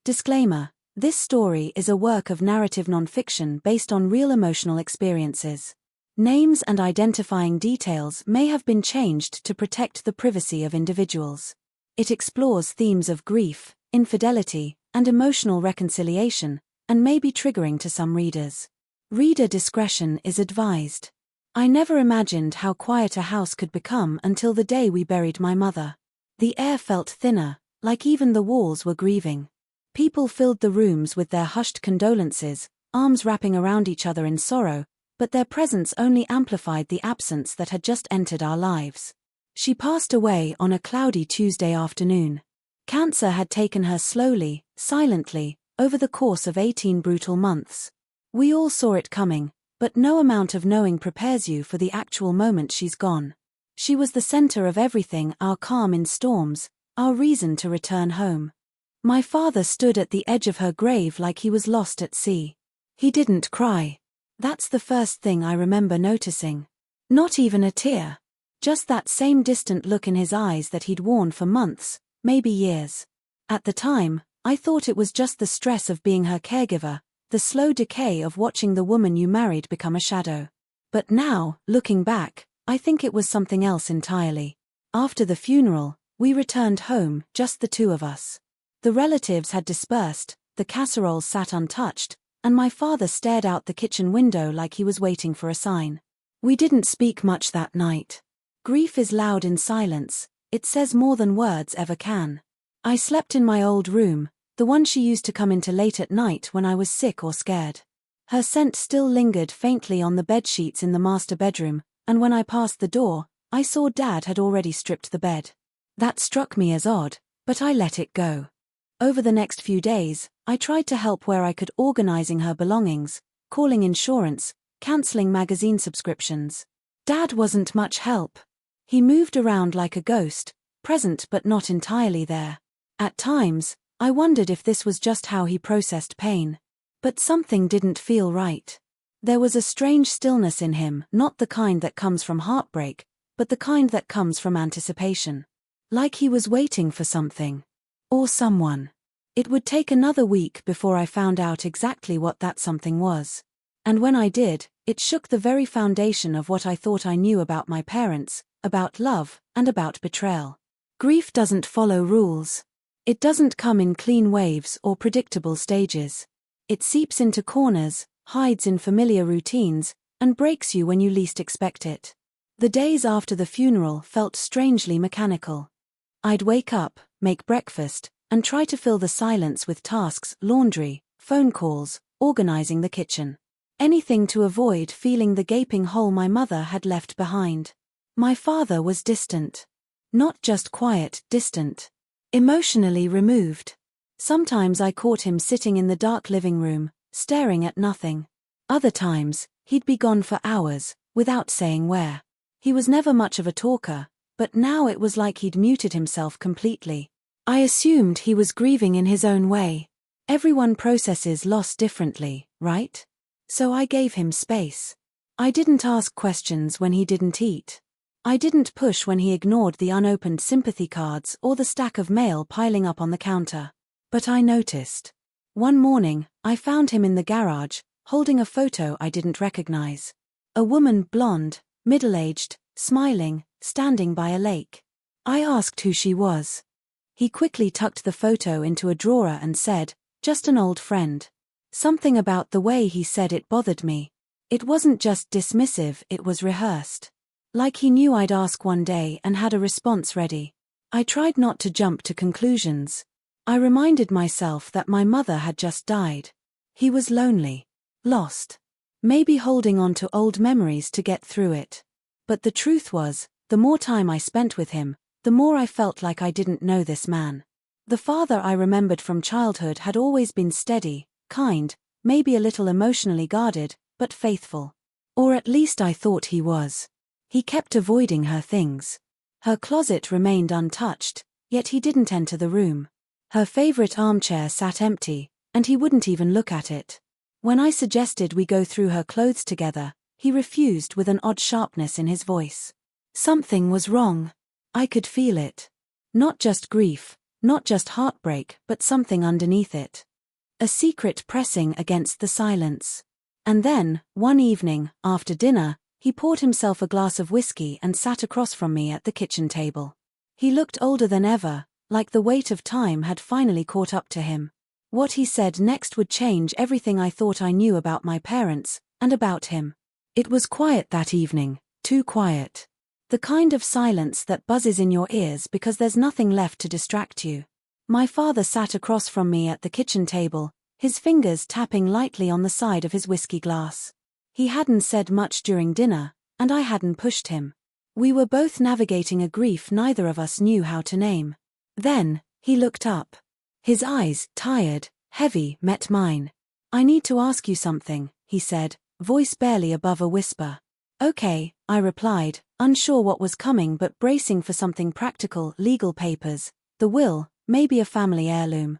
Disclaimer: this story is a work of narrative nonfiction based on real emotional experiences. Names and identifying details may have been changed to protect the privacy of individuals. It explores themes of grief, infidelity, and emotional reconciliation, and may be triggering to some readers. Reader discretion is advised. I never imagined how quiet a house could become until the day we buried my mother. The air felt thinner, like even the walls were grieving. People filled the rooms with their hushed condolences, arms wrapping around each other in sorrow, but their presence only amplified the absence that had just entered our lives. She passed away on a cloudy Tuesday afternoon. Cancer had taken her slowly, silently, over the course of 18 brutal months. We all saw it coming, but no amount of knowing prepares you for the actual moment she's gone. She was the center of everything, our calm in storms, our reason to return home. My father stood at the edge of her grave like he was lost at sea. He didn't cry. That's the first thing I remember noticing. Not even a tear. Just that same distant look in his eyes that he'd worn for months, maybe years. At the time, I thought it was just the stress of being her caregiver, the slow decay of watching the woman you married become a shadow. But now, looking back, I think it was something else entirely. After the funeral, we returned home, just the two of us. The relatives had dispersed, the casseroles sat untouched, and my father stared out the kitchen window like he was waiting for a sign. We didn't speak much that night. Grief is loud in silence, it says more than words ever can. I slept in my old room, the one she used to come into late at night when I was sick or scared. Her scent still lingered faintly on the bedsheets in the master bedroom, and when I passed the door, I saw Dad had already stripped the bed. That struck me as odd, but I let it go. Over the next few days, I tried to help where I could, organizing her belongings, calling insurance, canceling magazine subscriptions. Dad wasn't much help. He moved around like a ghost, present but not entirely there. At times, I wondered if this was just how he processed pain. But something didn't feel right. There was a strange stillness in him, not the kind that comes from heartbreak, but the kind that comes from anticipation. Like he was waiting for something. Or someone. It would take another week before I found out exactly what that something was. And when I did, it shook the very foundation of what I thought I knew about my parents, about love, and about betrayal. Grief doesn't follow rules. It doesn't come in clean waves or predictable stages. It seeps into corners, hides in familiar routines, and breaks you when you least expect it. The days after the funeral felt strangely mechanical. I'd wake up, make breakfast, and try to fill the silence with tasks, laundry, phone calls, organizing the kitchen. Anything to avoid feeling the gaping hole my mother had left behind. My father was distant. Not just quiet, distant. Emotionally removed. Sometimes I caught him sitting in the dark living room, staring at nothing. Other times, he'd be gone for hours, without saying where. He was never much of a talker, but now it was like he'd muted himself completely. I assumed he was grieving in his own way. Everyone processes loss differently, right? So I gave him space. I didn't ask questions when he didn't eat. I didn't push when he ignored the unopened sympathy cards or the stack of mail piling up on the counter. But I noticed. One morning, I found him in the garage, holding a photo I didn't recognize. A woman, blonde, middle-aged, smiling, standing by a lake. I asked who she was. He quickly tucked the photo into a drawer and said, "Just an old friend." Something about the way he said it bothered me. It wasn't just dismissive, it was rehearsed. Like he knew I'd ask one day and had a response ready. I tried not to jump to conclusions. I reminded myself that my mother had just died. He was lonely. Lost. Maybe holding on to old memories to get through it. But the truth was, the more time I spent with him, the more I felt like I didn't know this man. The father I remembered from childhood had always been steady, kind, maybe a little emotionally guarded, but faithful. Or at least I thought he was. He kept avoiding her things. Her closet remained untouched, yet he didn't enter the room. Her favorite armchair sat empty, and he wouldn't even look at it. When I suggested we go through her clothes together, he refused with an odd sharpness in his voice. Something was wrong. I could feel it. Not just grief, Not just heartbreak, but something underneath it. A secret pressing against the silence. And then, one evening, after dinner, he poured himself a glass of whiskey and sat across from me at the kitchen table. He looked older than ever, like the weight of time had finally caught up to him. What he said next would change everything I thought I knew about my parents, and about him. It was quiet that evening, too quiet. The kind of silence that buzzes in your ears because there's nothing left to distract you. My father sat across from me at the kitchen table, his fingers tapping lightly on the side of his whiskey glass. He hadn't said much during dinner, and I hadn't pushed him. We were both navigating a grief neither of us knew how to name. Then, he looked up. His eyes, tired, heavy, met mine. "I need to ask you something," he said, voice barely above a whisper. "Okay," I replied, unsure what was coming but bracing for something practical. Legal papers, the will, maybe a family heirloom.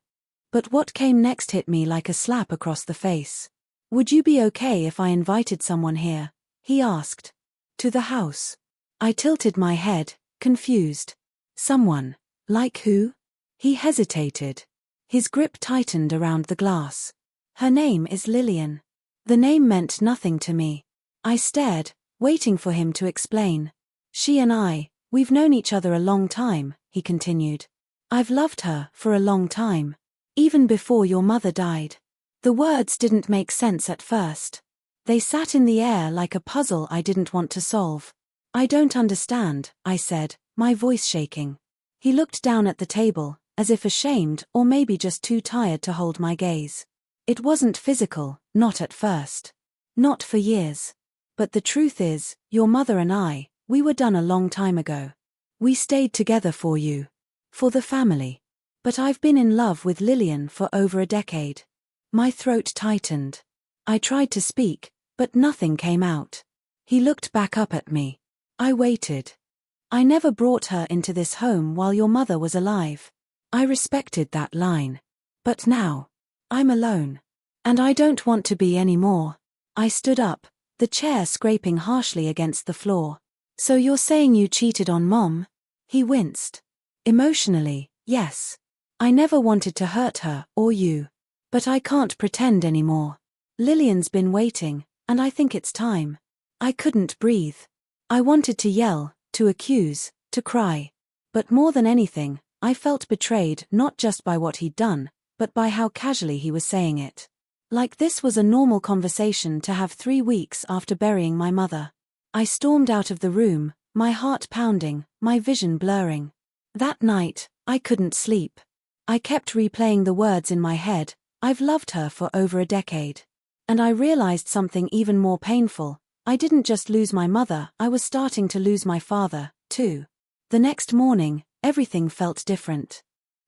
But what came next hit me like a slap across the face. "Would you be okay if I invited someone here?" he asked. "To the house?" I tilted my head, confused. "Someone? Like who?" He hesitated. His grip tightened around the glass. "Her name is Lillian." The name meant nothing to me. I stared, waiting for him to explain. "She and we've known each other a long time," he continued. "I've loved her for a long time. Even before your mother died." The words didn't make sense at first. They sat in the air like a puzzle I didn't want to solve. "I don't understand," I said, my voice shaking. He looked down at the table, as if ashamed or maybe just too tired to hold my gaze. "It wasn't physical, not at first. Not for years. But the truth is, your mother and we were done a long time ago. We stayed together for you. For the family. But I've been in love with Lillian for over a decade." My throat tightened. I tried to speak, but nothing came out. He looked back up at me. I waited. "I never brought her into this home while your mother was alive." I respected that line. But now, I'm alone. And I don't want to be anymore. I stood up, the chair scraping harshly against the floor. "So you're saying you cheated on Mom?" He winced. "Emotionally, yes. I never wanted to hurt her or you. But I can't pretend anymore. Lillian's been waiting, and I think it's time." I couldn't breathe. I wanted to yell, to accuse, to cry. But more than anything, I felt betrayed not just by what he'd done, but by how casually he was saying it. Like this was a normal conversation to have 3 weeks after burying my mother. I stormed out of the room, my heart pounding, my vision blurring. That night, I couldn't sleep. I kept replaying the words in my head. "I've loved her for over a decade." And I realized something even more painful. I didn't just lose my mother, I was starting to lose my father, too. The next morning, everything felt different.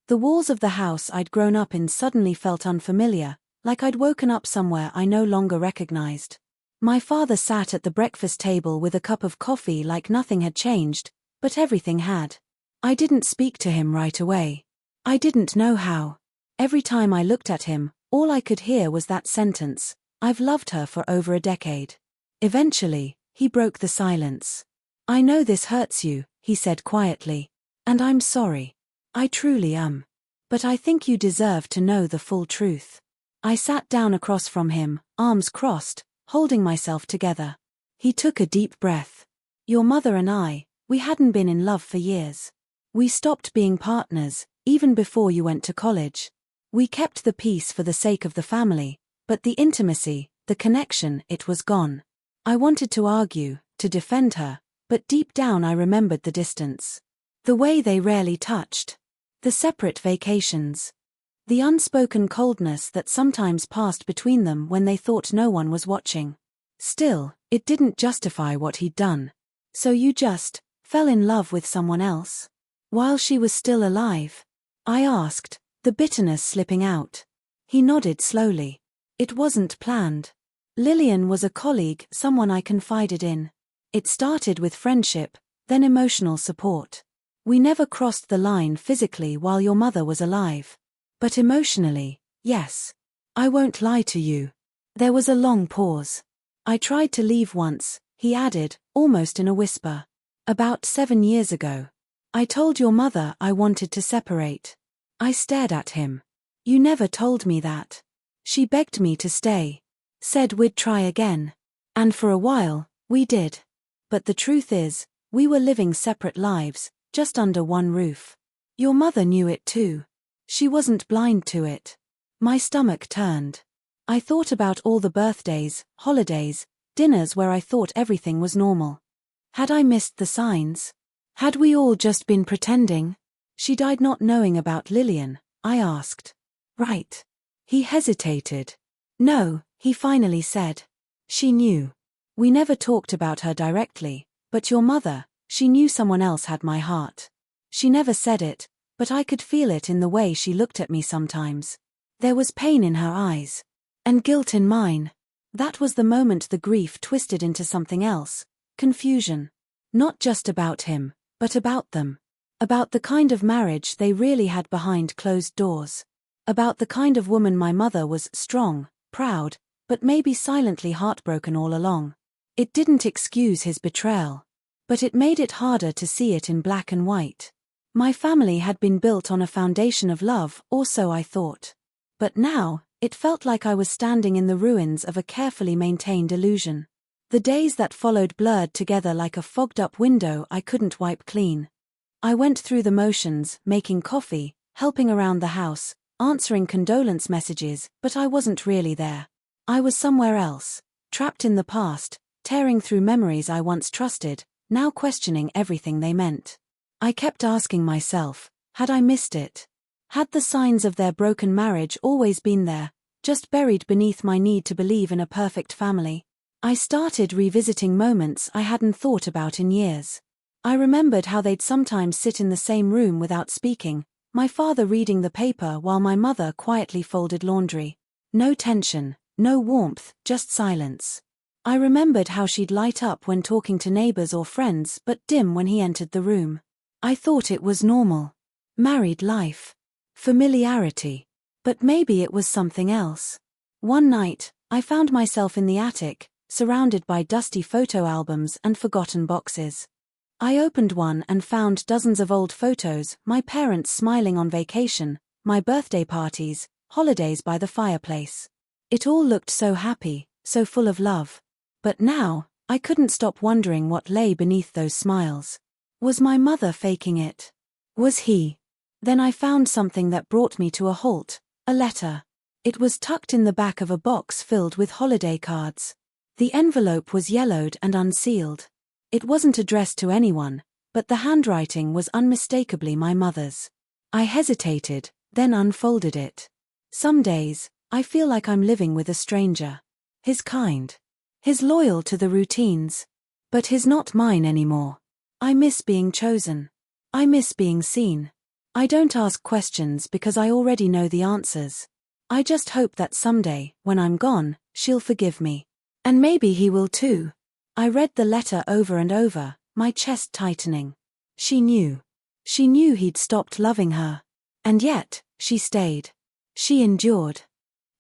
The walls of the house I'd grown up in suddenly felt unfamiliar, like I'd woken up somewhere I no longer recognized. My father sat at the breakfast table with a cup of coffee like nothing had changed, but everything had. I didn't speak to him right away. I didn't know how. Every time I looked at him, all I could hear was that sentence, "I've loved her for over a decade." Eventually, he broke the silence. "I know this hurts you," he said quietly. "And I'm sorry. I truly am. But I think you deserve to know the full truth." I sat down across from him, arms crossed, holding myself together. He took a deep breath. "Your mother and we hadn't been in love for years. We stopped being partners, even before you went to college. We kept the peace for the sake of the family, but the intimacy, the connection, it was gone. I wanted to argue, to defend her, but deep down I remembered the distance. The way they rarely touched. The separate vacations. The unspoken coldness that sometimes passed between them when they thought no one was watching. Still, it didn't justify what he'd done. "So you just fell in love with someone else? While she was still alive?" I asked, the bitterness slipping out. He nodded slowly. "It wasn't planned. Lillian was a colleague, someone I confided in. It started with friendship, then emotional support. We never crossed the line physically while your mother was alive. But emotionally, yes. I won't lie to you." There was a long pause. "I tried to leave once," he added, almost in a whisper. "About 7 years ago. I told your mother I wanted to separate. I stared at him. You never told me that. She begged me to stay. Said we'd try again. And for a while, we did. But the truth is, we were living separate lives, just under one roof. Your mother knew it too. She wasn't blind to it. My stomach turned. I thought about all the birthdays, holidays, dinners where I thought everything was normal. Had I missed the signs? Had we all just been pretending? She died not knowing about Lillian, I asked. Right. He hesitated. No, he finally said. She knew. We never talked about her directly, but your mother, she knew someone else had my heart. She never said it, but I could feel it in the way she looked at me sometimes. There was pain in her eyes. And guilt in mine. That was the moment the grief twisted into something else. Confusion. Not just about him, but about them. About the kind of marriage they really had behind closed doors. About the kind of woman my mother was, strong, proud, but maybe silently heartbroken all along. It didn't excuse his betrayal. But it made it harder to see it in black and white. My family had been built on a foundation of love, or so I thought. But now, it felt like I was standing in the ruins of a carefully maintained illusion. The days that followed blurred together like a fogged-up window I couldn't wipe clean. I went through the motions, making coffee, helping around the house, answering condolence messages, but I wasn't really there. I was somewhere else, trapped in the past, tearing through memories I once trusted, now questioning everything they meant. I kept asking myself, had I missed it? Had the signs of their broken marriage always been there, just buried beneath my need to believe in a perfect family? I started revisiting moments I hadn't thought about in years. I remembered how they'd sometimes sit in the same room without speaking, my father reading the paper while my mother quietly folded laundry. No tension, no warmth, just silence. I remembered how she'd light up when talking to neighbors or friends but dim when he entered the room. I thought it was normal. Married life. Familiarity. But maybe it was something else. One night, I found myself in the attic, surrounded by dusty photo albums and forgotten boxes. I opened one and found dozens of old photos, my parents smiling on vacation, my birthday parties, holidays by the fireplace. It all looked so happy, so full of love. But now, I couldn't stop wondering what lay beneath those smiles. Was my mother faking it? Was he? Then I found something that brought me to a halt, a letter. It was tucked in the back of a box filled with holiday cards. The envelope was yellowed and unsealed. It wasn't addressed to anyone, but the handwriting was unmistakably my mother's. I hesitated, then unfolded it. Some days, I feel like I'm living with a stranger. His kind. His loyal to the routines. But his not mine anymore. I miss being chosen. I miss being seen. I don't ask questions because I already know the answers. I just hope that someday, when I'm gone, she'll forgive me. And maybe he will too. I read the letter over and over, my chest tightening. She knew. She knew he'd stopped loving her. And yet, she stayed. She endured.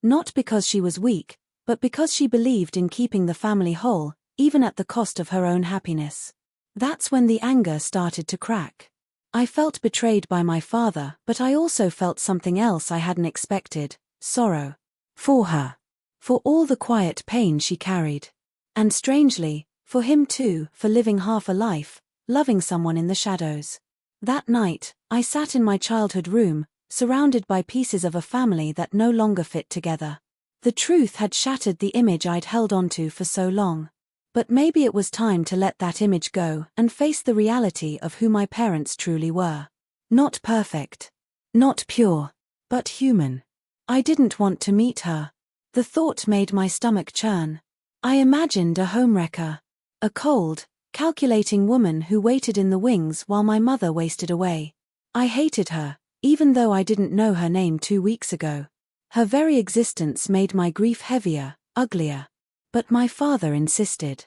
Not because she was weak, but because she believed in keeping the family whole, even at the cost of her own happiness. That's when the anger started to crack. I felt betrayed by my father, but I also felt something else I hadn't expected, sorrow. For her. For all the quiet pain she carried. And strangely, for him too, for living half a life, loving someone in the shadows. That night, I sat in my childhood room, surrounded by pieces of a family that no longer fit together. The truth had shattered the image I'd held onto for so long. But maybe it was time to let that image go and face the reality of who my parents truly were. Not perfect. Not pure. But human. I didn't want to meet her. The thought made my stomach churn. I imagined a homewrecker. A cold, calculating woman who waited in the wings while my mother wasted away. I hated her, even though I didn't know her name 2 weeks ago. Her very existence made my grief heavier, uglier. But my father insisted.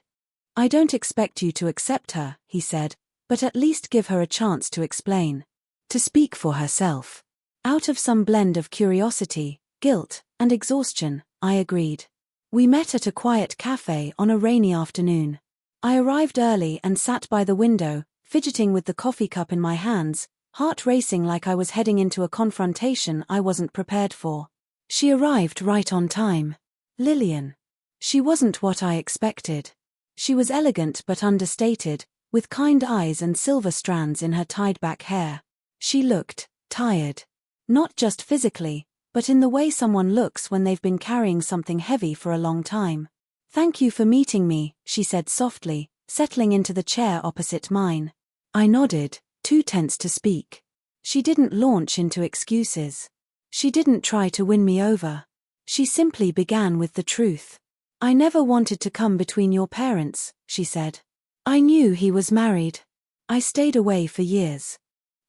I don't expect you to accept her, he said, but at least give her a chance to explain. To speak for herself. Out of some blend of curiosity, guilt, and exhaustion, I agreed. We met at a quiet cafe on a rainy afternoon. I arrived early and sat by the window, fidgeting with the coffee cup in my hands, heart racing like I was heading into a confrontation I wasn't prepared for. She arrived right on time. Lillian. She wasn't what I expected. She was elegant but understated, with kind eyes and silver strands in her tied-back hair. She looked tired. Not just physically, but in the way someone looks when they've been carrying something heavy for a long time. "Thank you for meeting me," she said softly, settling into the chair opposite mine. I nodded, too tense to speak. She didn't launch into excuses. She didn't try to win me over. She simply began with the truth. "I never wanted to come between your parents," she said. "I knew he was married. I stayed away for years.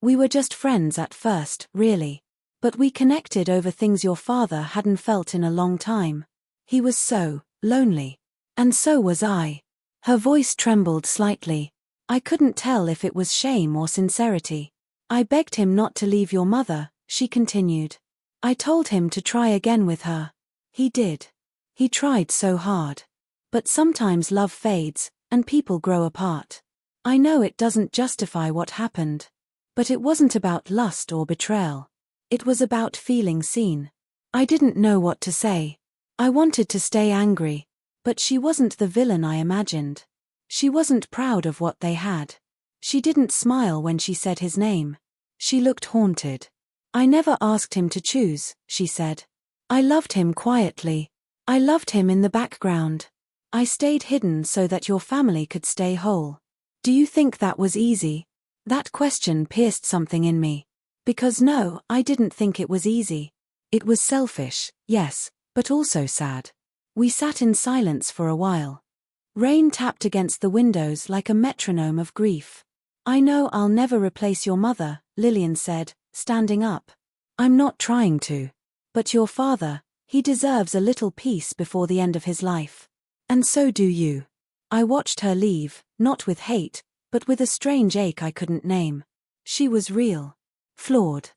We were just friends at first, really. But we connected over things your father hadn't felt in a long time. He was so lonely. And so was I." Her voice trembled slightly. I couldn't tell if it was shame or sincerity. "I begged him not to leave your mother," she continued. "I told him to try again with her. He did. He tried so hard. But sometimes love fades, and people grow apart. I know it doesn't justify what happened. But it wasn't about lust or betrayal. It was about feeling seen." I didn't know what to say. I wanted to stay angry. But she wasn't the villain I imagined. She wasn't proud of what they had. She didn't smile when she said his name. She looked haunted. "I never asked him to choose," she said. "I loved him quietly. I loved him in the background. I stayed hidden so that your family could stay whole." "Do you think that was easy?" That question pierced something in me. Because no, I didn't think it was easy. It was selfish, yes, but also sad. We sat in silence for a while. Rain tapped against the windows like a metronome of grief. "I know I'll never replace your mother," Lillian said, standing up. "I'm not trying to. But your father, he deserves a little peace before the end of his life. And so do you." I watched her leave, not with hate, but with a strange ache I couldn't name. She was real. Flawed.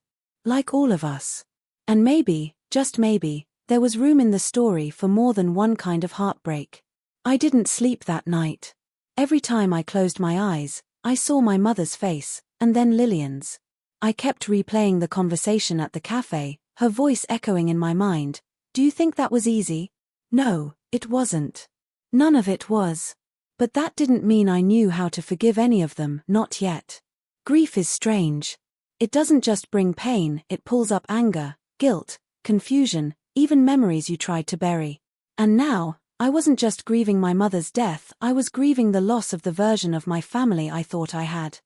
Like all of us. And maybe, just maybe, there was room in the story for more than one kind of heartbreak. I didn't sleep that night. Every time I closed my eyes, I saw my mother's face, and then Lillian's. I kept replaying the conversation at the cafe, her voice echoing in my mind. "Do you think that was easy?" No, it wasn't. None of it was. But that didn't mean I knew how to forgive any of them, not yet. Grief is strange. It doesn't just bring pain, it pulls up anger, guilt, confusion, even memories you tried to bury. And now, I wasn't just grieving my mother's death, I was grieving the loss of the version of my family I thought I had.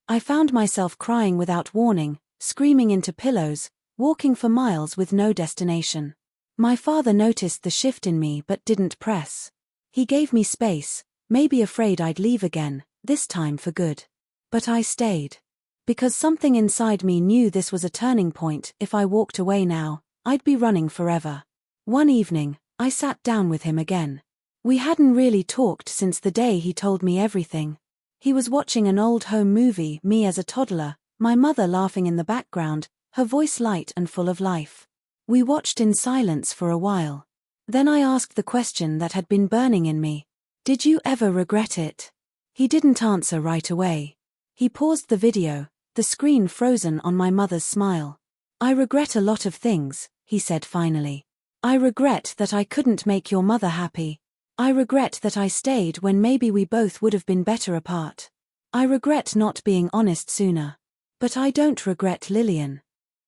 I found myself crying without warning, screaming into pillows, walking for miles with no destination. My father noticed the shift in me but didn't press. He gave me space, maybe afraid I'd leave again, this time for good. But I stayed. Because something inside me knew this was a turning point. If I walked away now, I'd be running forever. One evening, I sat down with him again. We hadn't really talked since the day he told me everything. He was watching an old home movie, me as a toddler, my mother laughing in the background, her voice light and full of life. We watched in silence for a while. Then I asked the question that had been burning in me. "Did you ever regret it?" He didn't answer right away. He paused the video, the screen frozen on my mother's smile. "I regret a lot of things," he said finally. "I regret that I couldn't make your mother happy. I regret that I stayed when maybe we both would have been better apart. I regret not being honest sooner. But I don't regret Lillian.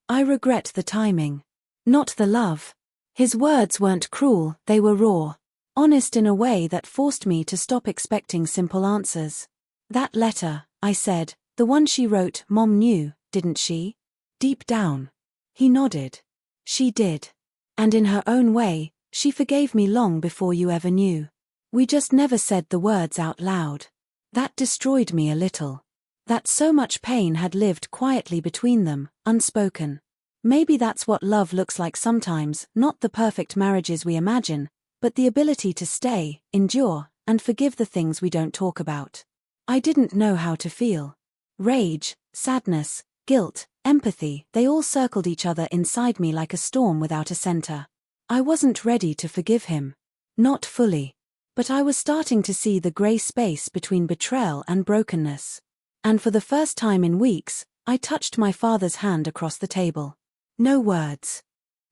I regret the timing. Not the love." His words weren't cruel, they were raw. Honest in a way that forced me to stop expecting simple answers. "That letter," I said, "the one she wrote, Mom knew, didn't she?" "Deep down." He nodded. "She did. And in her own way, she forgave me long before you ever knew. We just never said the words out loud. That destroyed me a little. That so much pain had lived quietly between them, unspoken. Maybe that's what love looks like sometimes, not the perfect marriages we imagine, but the ability to stay, endure, and forgive the things we don't talk about." I didn't know how to feel. Rage, sadness, guilt, empathy, they all circled each other inside me like a storm without a center. I wasn't ready to forgive him. Not fully. But I was starting to see the gray space between betrayal and brokenness. And for the first time in weeks, I touched my father's hand across the table. No words.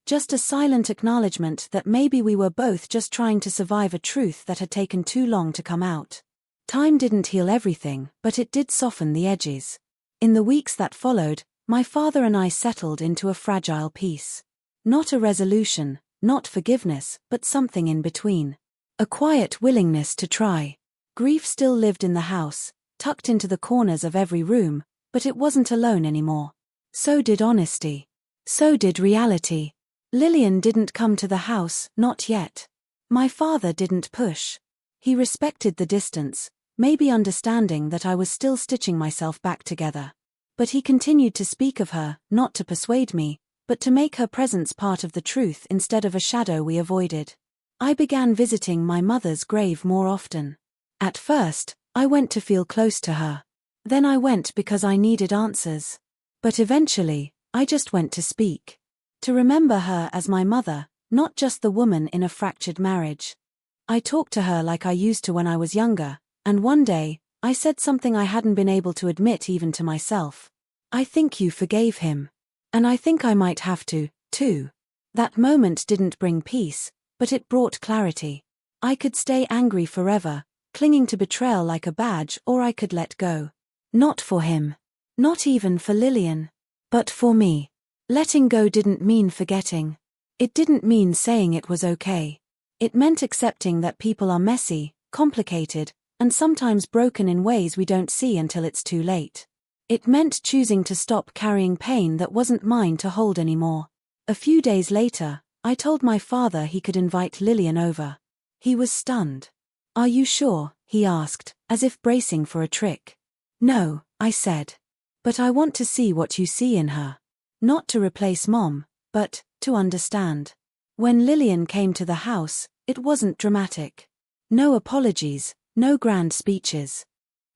Just a silent acknowledgement that maybe we were both just trying to survive a truth that had taken too long to come out. Time didn't heal everything, but it did soften the edges. In the weeks that followed, my father and I settled into a fragile peace. Not a resolution, not forgiveness, but something in between. A quiet willingness to try. Grief still lived in the house, tucked into the corners of every room, but it wasn't alone anymore. So did honesty. So did reality. Lillian didn't come to the house, not yet. My father didn't push. He respected the distance, maybe understanding that I was still stitching myself back together. But he continued to speak of her, not to persuade me, but to make her presence part of the truth instead of a shadow we avoided. I began visiting my mother's grave more often. At first, I went to feel close to her. Then I went because I needed answers. But eventually, I just went to speak. To remember her as my mother, not just the woman in a fractured marriage. I talked to her like I used to when I was younger, and one day, I said something I hadn't been able to admit even to myself. I think you forgave him. And I think I might have to, too. That moment didn't bring peace, but it brought clarity. I could stay angry forever, clinging to betrayal like a badge, or I could let go. Not for him. Not even for Lillian. But for me. Letting go didn't mean forgetting. It didn't mean saying it was okay. It meant accepting that people are messy, complicated, and sometimes broken in ways we don't see until it's too late. It meant choosing to stop carrying pain that wasn't mine to hold anymore. A few days later, I told my father he could invite Lillian over. He was stunned. "Are you sure?" he asked, as if bracing for a trick. "No," I said. "But I want to see what you see in her. Not to replace Mom, but to understand." When Lillian came to the house, it wasn't dramatic. No apologies, no grand speeches.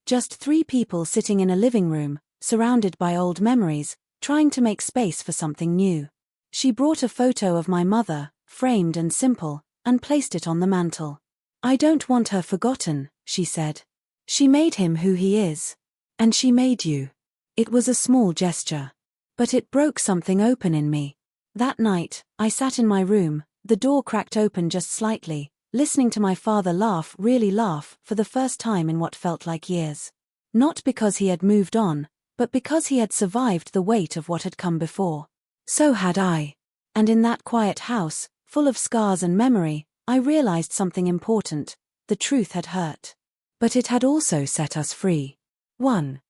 Just 3 people sitting in a living room, surrounded by old memories, trying to make space for something new. She brought a photo of my mother, framed and simple, and placed it on the mantel. "I don't want her forgotten," she said. "She made him who he is. And she made you." It was a small gesture. But it broke something open in me. That night, I sat in my room, the door cracked open just slightly, listening to my father laugh, really laugh, for the first time in what felt like years. Not because he had moved on, but because he had survived the weight of what had come before. So had I. And in that quiet house, full of scars and memory, I realized something important. The truth had hurt. But it had also set us free. 1.